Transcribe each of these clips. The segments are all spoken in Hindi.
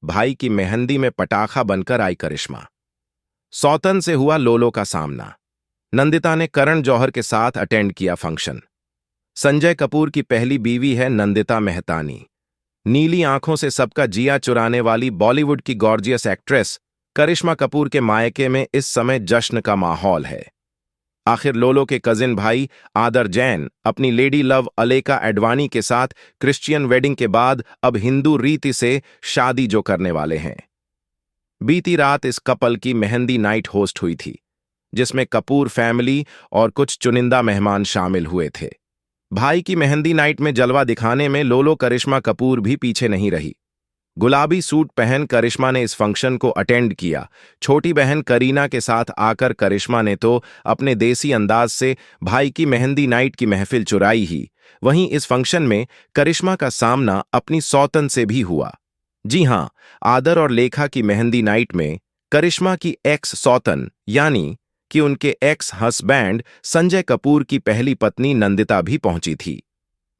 भाई की मेहंदी में पटाखा बनकर आई करिश्मा। सौतन से हुआ लोलो का सामना। नंदिता ने करण जौहर के साथ अटेंड किया फंक्शन। संजय कपूर की पहली बीवी है नंदिता मेहतानी। नीली आंखों से सबका जिया चुराने वाली बॉलीवुड की गॉर्जियस एक्ट्रेस करिश्मा कपूर के मायके में इस समय जश्न का माहौल है। आखिर लोलो के कजिन भाई आदर जैन अपनी लेडी लव अलेका एडवाणी के साथ क्रिश्चियन वेडिंग के बाद अब हिंदू रीति से शादी जो करने वाले हैं। बीती रात इस कपल की मेहंदी नाइट होस्ट हुई थी, जिसमें कपूर फैमिली और कुछ चुनिंदा मेहमान शामिल हुए थे। भाई की मेहंदी नाइट में जलवा दिखाने में लोलो करिश्मा कपूर भी पीछे नहीं रही। गुलाबी सूट पहन करिश्मा ने इस फंक्शन को अटेंड किया। छोटी बहन करीना के साथ आकर करिश्मा ने तो अपने देसी अंदाज से भाई की मेहंदी नाइट की महफिल चुराई ही। वहीं इस फंक्शन में करिश्मा का सामना अपनी सौतन से भी हुआ। जी हां, आदर और लेखा की मेहंदी नाइट में करिश्मा की एक्स सौतन यानी कि उनके एक्स हस्बैंड संजय कपूर की पहली पत्नी नंदिता भी पहुंची थी।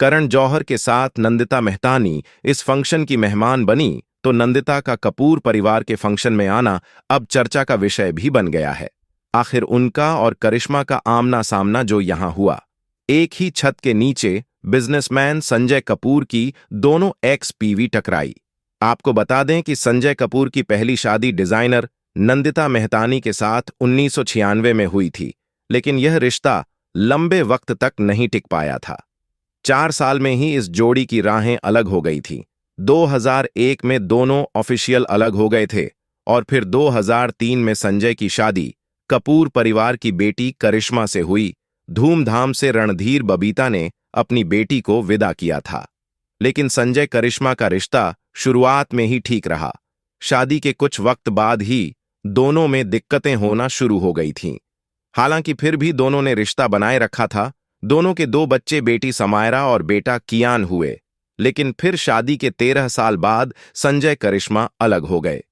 करण जौहर के साथ नंदिता मेहतानी इस फंक्शन की मेहमान बनी तो नंदिता का कपूर परिवार के फंक्शन में आना अब चर्चा का विषय भी बन गया है। आखिर उनका और करिश्मा का आमना सामना जो यहां हुआ, एक ही छत के नीचे बिजनेसमैन संजय कपूर की दोनों एक्स पीवी टकराई। आपको बता दें कि संजय कपूर की पहली शादी डिजाइनर नंदिता मेहतानी के साथ 1996 में हुई थी, लेकिन यह रिश्ता लंबे वक्त तक नहीं टिक पाया था। 4 साल में ही इस जोड़ी की राहें अलग हो गई थी। 2001 में दोनों ऑफिशियल अलग हो गए थे और फिर 2003 में संजय की शादी कपूर परिवार की बेटी करिश्मा से हुई। धूमधाम से रणधीर बबीता ने अपनी बेटी को विदा किया था। लेकिन संजय करिश्मा का रिश्ता शुरुआत में ही ठीक रहा। शादी के कुछ वक्त बाद ही दोनों में दिक्कतें होना शुरू हो गई थीं। हालांकि फिर भी दोनों ने रिश्ता बनाए रखा था। दोनों के 2 बच्चे, बेटी समायरा और बेटा कियान हुए। लेकिन फिर शादी के 13 साल बाद संजय करिश्मा अलग हो गए।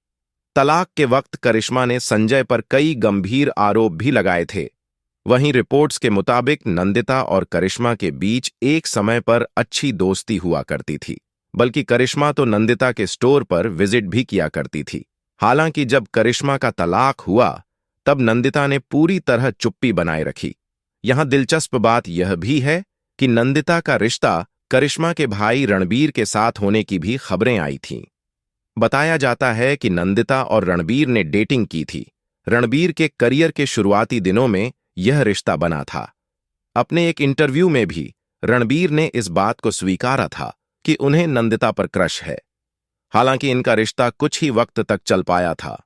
तलाक के वक्त करिश्मा ने संजय पर कई गंभीर आरोप भी लगाए थे। वहीं रिपोर्ट्स के मुताबिक नंदिता और करिश्मा के बीच एक समय पर अच्छी दोस्ती हुआ करती थी, बल्कि करिश्मा तो नंदिता के स्टोर पर विजिट भी किया करती थी। हालांकि जब करिश्मा का तलाक हुआ तब नंदिता ने पूरी तरह चुप्पी बनाए रखी। यहां दिलचस्प बात यह भी है कि नंदिता का रिश्ता करिश्मा के भाई रणबीर के साथ होने की भी खबरें आई थीं। बताया जाता है कि नंदिता और रणबीर ने डेटिंग की थी। रणबीर के करियर के शुरुआती दिनों में यह रिश्ता बना था। अपने एक इंटरव्यू में भी रणबीर ने इस बात को स्वीकारा था कि उन्हें नंदिता पर क्रश है। हालांकि इनका रिश्ता कुछ ही वक्त तक चल पाया था।